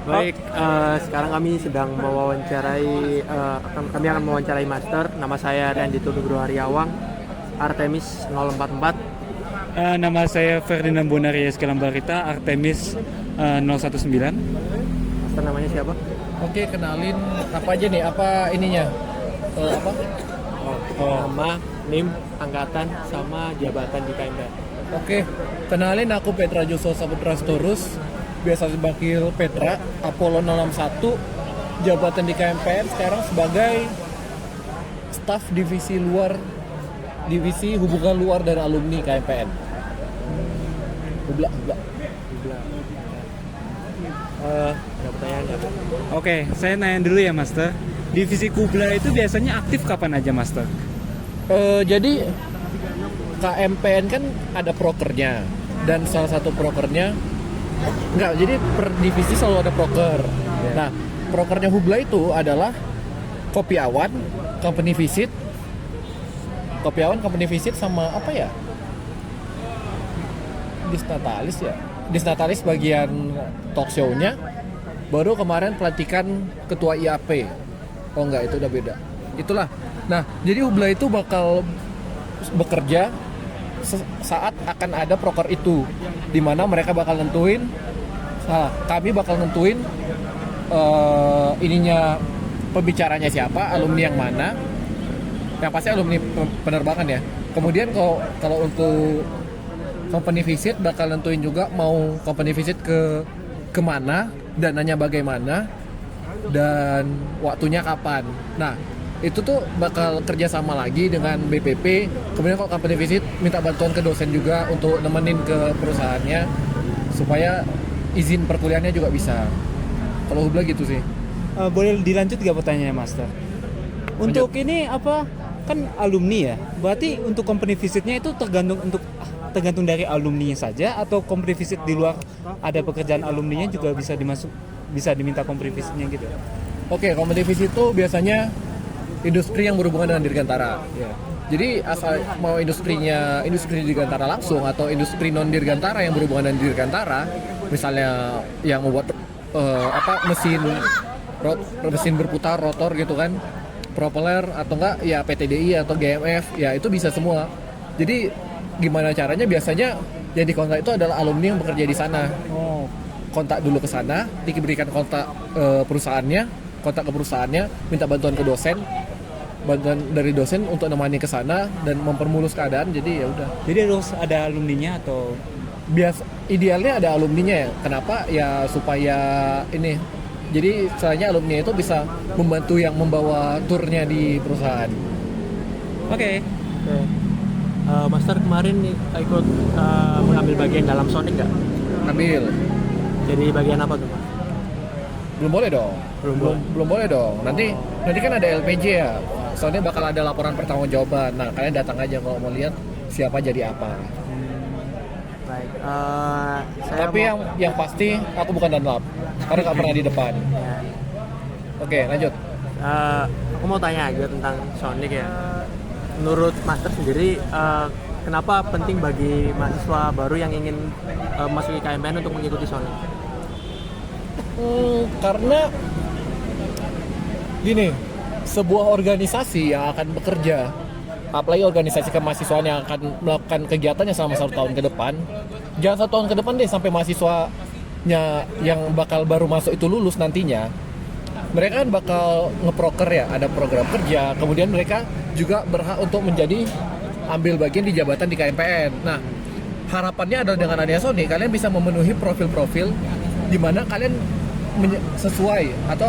Baik, sekarang kami sedang kami akan mewawancarai Master. Nama saya Randy Nugroho Haryawang, Artemis 044. Nama saya Ferdinand Bonaria Skelambarita, Artemis 019. Master namanya siapa? Oke, kenalin apa aja nih? Apa ininya? Apa? Nama, NIM, angkatan, sama jabatan di KMPN. Oke, kenalin aku Petra Joso Saputra Storus, biasa dipanggil Petra, Apollo 061, jabatan di KMPN sekarang sebagai staf divisi hubungan luar dari alumni KMPN. Hubla. Ada pertanyaan nggak? Oke, saya nanya dulu ya Master. Divisi Kubla itu biasanya aktif kapan aja Master? Jadi KMPN kan ada prokernya, dan salah satu prokernya jadi per divisi selalu ada proker. Nah, prokernya Hubla itu adalah Kopi Awan, Company Visit, sama apa ya? Disnatalis bagian talk show-nya. Baru kemarin pelantikan ketua IAP. Oh enggak, itu udah beda. Itulah. Nah, jadi Hubla itu bakal bekerja saat akan ada proker itu, di mana mereka bakal kami bakal nentuin ininya, pembicaranya siapa, alumni yang mana, yang pasti alumni penerbangan ya. Kemudian kalau untuk company visit bakal nentuin juga mau company visit ke kemana, dananya bagaimana, dan waktunya kapan. Nah, itu tuh bakal kerjasama lagi dengan BPP. Kemudian kalau company visit minta bantuan ke dosen juga untuk nemenin ke perusahaannya supaya izin perkuliahannya juga bisa. Kalau Hubla gitu sih. Boleh dilanjut gak pertanyaannya Master? Untuk ini apa, kan alumni ya, berarti untuk company visitnya itu tergantung dari alumninya saja, atau company visit di luar ada pekerjaan alumninya juga bisa diminta company visitnya gitu? Oke, company visit itu biasanya industri yang berhubungan dengan Dirgantara. Ya. Jadi asal mau industri Dirgantara langsung atau industri non Dirgantara yang berhubungan dengan Dirgantara, misalnya yang membuat mesin berputar rotor gitu kan, propeller, atau enggak ya PTDI atau GMF, ya itu bisa semua. Jadi gimana caranya, biasanya yang dikontak itu adalah alumni yang bekerja di sana. Kontak dulu ke sana, diberikan kontak kontak ke perusahaannya, minta bantuan dari dosen untuk nemani ke sana dan mempermulus keadaan. Jadi ya udah. Jadi harus ada alumninya atau Idealnya ada alumninya ya. Kenapa? Ya supaya ini. Jadi soalnya alumni itu bisa membantu yang membawa turnya di perusahaan. Oke. Master kemarin ikut mengambil bagian dalam Sonic nggak? Ambil. Jadi bagian apa tuh, Mas? Belum boleh dong. Belum boleh dong. Nanti kan ada LPJ ya. Soalnya bakal ada laporan pertanggungjawaban. Nah, kalian datang aja kalau mau lihat siapa jadi apa. Baik. Tapi yang pasti aku bukan danlap, karena nggak pernah di depan. Ya. Oke, lanjut. Aku mau tanya aja tentang Sonic ya. Menurut Master sendiri, kenapa penting bagi mahasiswa baru yang ingin masuk KMPN untuk mengikuti Sonic? Karena gini, sebuah organisasi yang akan bekerja, apalagi organisasi kemahasiswaan yang akan melakukan kegiatannya selama 1 tahun ke depan, jangan 1 tahun ke depan deh, sampai mahasiswanya yang bakal baru masuk itu lulus nantinya, mereka kan bakal ngeproker ya, ada program kerja, kemudian mereka juga berhak untuk ambil bagian di jabatan di KMPN. Nah, harapannya adalah dengan adanya Sonic, kalian bisa memenuhi profil-profil di mana kalian sesuai atau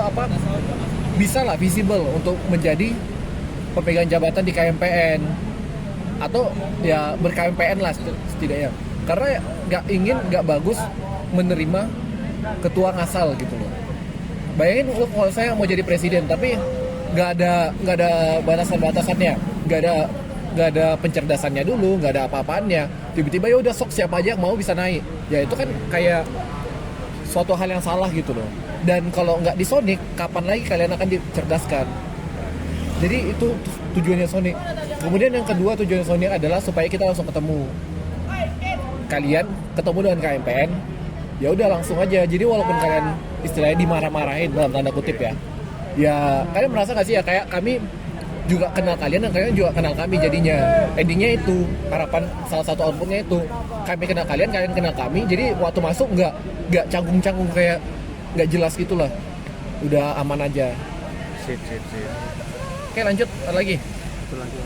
bisa lah visible untuk menjadi pemegang jabatan di KMPN atau ya ber-KMPN lah setidaknya. Karena nggak bagus menerima ketua ngasal gitu loh. Bayangin kalau saya mau jadi presiden tapi nggak ada batasannya, nggak ada pencerdasannya dulu, nggak ada apa-apaannya. Tiba-tiba ya udah sok siapa aja yang mau bisa naik. Ya itu kan kayak suatu hal yang salah gitu loh. Dan kalau nggak di Sonic, kapan lagi kalian akan dicerdaskan? Jadi itu tujuannya Sonic. Kemudian yang kedua tujuan Sonic adalah supaya kita langsung ketemu. Kalian ketemu dengan KMPN, ya udah langsung aja. Jadi walaupun kalian istilahnya dimarah-marahin dalam tanda kutip ya kalian merasa nggak sih ya kayak kami juga kenal kalian dan kalian juga kenal kami, jadinya endingnya itu harapan salah satu outputnya itu kami kenal kalian kenal kami, jadi waktu masuk nggak canggung-canggung kayak nggak jelas gitulah, udah aman aja. Sip. Oke, lanjut ada lagi. Itu lagi.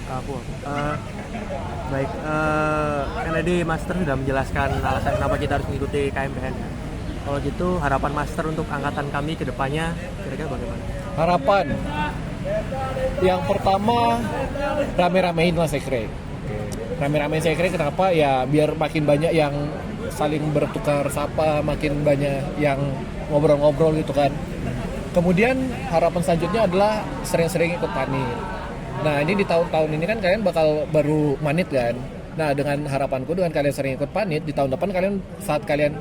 Aku. Baik, kan tadi Master sudah menjelaskan alasan kenapa kita harus mengikuti KMPN. Kalau gitu harapan Master untuk angkatan kami ke depannya kira-kira bagaimana? Harapan yang pertama, rame-ramein lah sekre. Rame-ramein sekre kenapa? Ya biar makin banyak yang saling bertukar sapa, makin banyak yang ngobrol-ngobrol gitu kan. Kemudian harapan selanjutnya adalah sering-sering ikut panit. Nah ini di tahun-tahun ini kan kalian bakal baru manit kan. Nah dengan harapanku dengan kalian sering ikut panit, di tahun depan saat kalian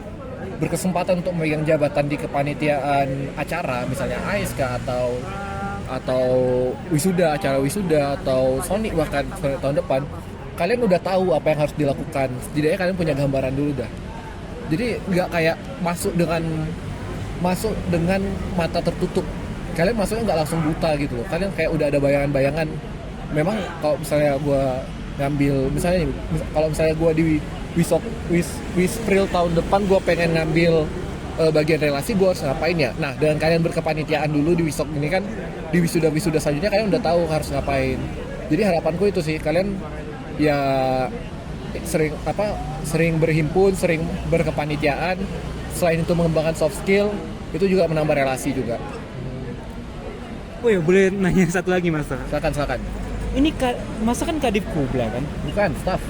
berkesempatan untuk memegang jabatan di kepanitiaan acara, misalnya AISK atau wisuda, acara wisuda atau Sonic bahkan tahun depan, kalian udah tahu apa yang harus dilakukan. Setidaknya kalian punya gambaran dulu dah. Jadi nggak kayak masuk dengan mata tertutup. Kalian masuknya nggak langsung buta gitu loh. Kalian kayak udah ada bayangan-bayangan. Memang kalau misalnya gue ngambil, kalau misalnya gue di Wispril tahun depan gue pengen ngambil bagian relasi, gue harus ngapain ya. Nah dengan kalian berkepanitiaan dulu di Wisok ini kan, di wisuda selanjutnya kalian udah tahu harus ngapain. Jadi harapanku itu sih, kalian ya sering berhimpun, sering berkepanitiaan. Selain itu mengembangkan soft skill, itu juga menambah relasi juga. Oh ya, boleh nanya satu lagi Master? Silakan. Ini Master kan Kadif Kubla kan? Bukan, staff.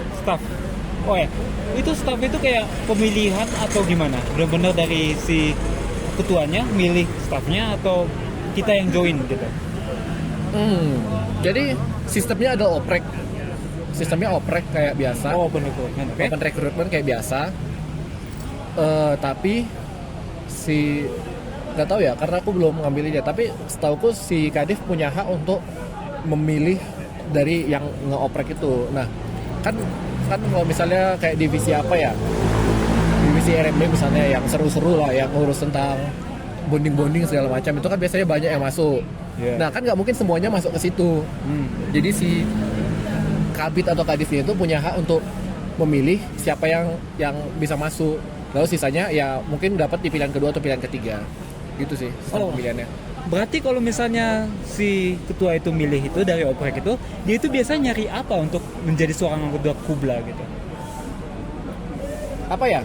Oh ya, itu staff itu kayak pemilihan atau gimana? Benar-benar dari si ketuanya milih staffnya atau kita yang join gitu? Jadi sistemnya ada oprek. Sistemnya oprek kayak biasa. Oh, recruitment. Okay. Open recruitment kayak biasa. Tapi nggak tahu ya, karena aku belum ngambilnya. Tapi setauku si Kadif punya hak untuk memilih dari yang nge-oprek itu. Nah, kan kalau misalnya kayak divisi apa ya, divisi RMB misalnya yang seru-seru lah, yang ngurus tentang bonding segala macam, itu kan biasanya banyak yang masuk. Nah kan nggak mungkin semuanya masuk ke situ. Jadi si kabit atau kadifnya itu punya hak untuk memilih siapa yang bisa masuk, lalu sisanya ya mungkin dapat di pilihan kedua atau pilihan ketiga gitu sih pemilihannya. Berarti kalau misalnya si ketua itu milih itu dari oprek itu, dia itu biasanya nyari apa untuk menjadi seorang anggota Kubla gitu? Apa ya?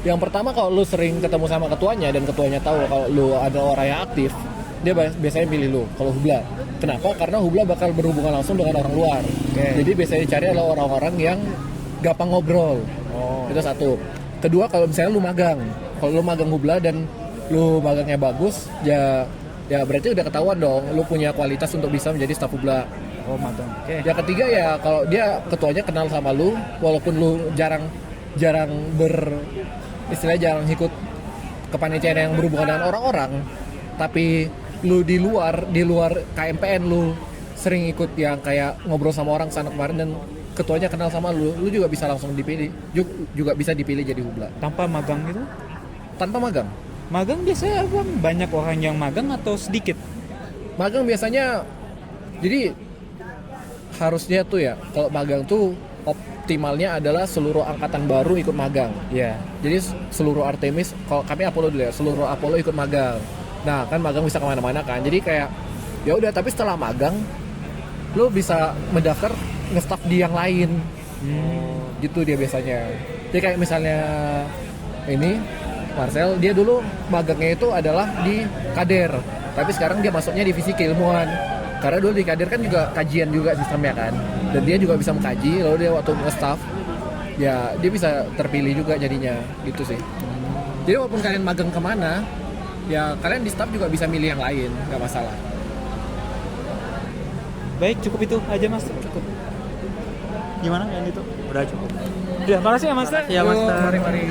Yang pertama, kalau lu sering ketemu sama ketuanya dan ketuanya tahu kalau lu ada orang yang aktif, dia biasanya pilih lu kalau Hubla. Kenapa? Karena Hubla bakal berhubungan langsung dengan orang luar. Jadi biasanya dicari adalah orang-orang yang gampang ngobrol. Itu satu. Kedua, kalau misalnya lu magang. Kalau lu magang Hubla dan lu magangnya bagus, ya berarti udah ketahuan dong lu punya kualitas untuk bisa menjadi staf Hubla. Magang. Yang ketiga ya kalau dia ketuanya kenal sama lu, walaupun lu jarang istilahnya jarang ikut kepanitiaan yang berhubungan dengan orang-orang, tapi lu di luar KMPN lu sering ikut yang kayak ngobrol sama orang sana kemarin dan ketuanya kenal sama lu juga bisa langsung dipilih, juga bisa dipilih jadi Hubla. Tanpa magang gitu? Tanpa magang. Magang biasanya banyak orang yang magang atau sedikit? Magang biasanya, jadi harusnya tuh ya, kalau magang tuh optimalnya adalah seluruh angkatan baru ikut magang. Iya. Jadi seluruh Artemis, kalau kami Apollo dulu ya, seluruh Apollo ikut magang. Nah kan magang bisa kemana-mana kan, jadi kayak ya udah, tapi setelah magang lo bisa mendaftar nge-staff di yang lain. Gitu dia biasanya. Jadi kayak misalnya ini Marcel, dia dulu magangnya itu adalah di Kader, tapi sekarang dia masuknya divisi keilmuan. Karena dulu di Kader kan juga kajian juga sistemnya kan, dan dia juga bisa mengkaji, lalu dia waktu nge-staff ya dia bisa terpilih juga jadinya gitu sih. Jadi walaupun kalian magang kemana, ya kalian di staff juga bisa milih yang lain, nggak masalah. Baik, cukup itu aja Mas. Cukup. Gimana yang itu? Udah cukup. Ya, makasih ya Mas. Ya Mas. Mari.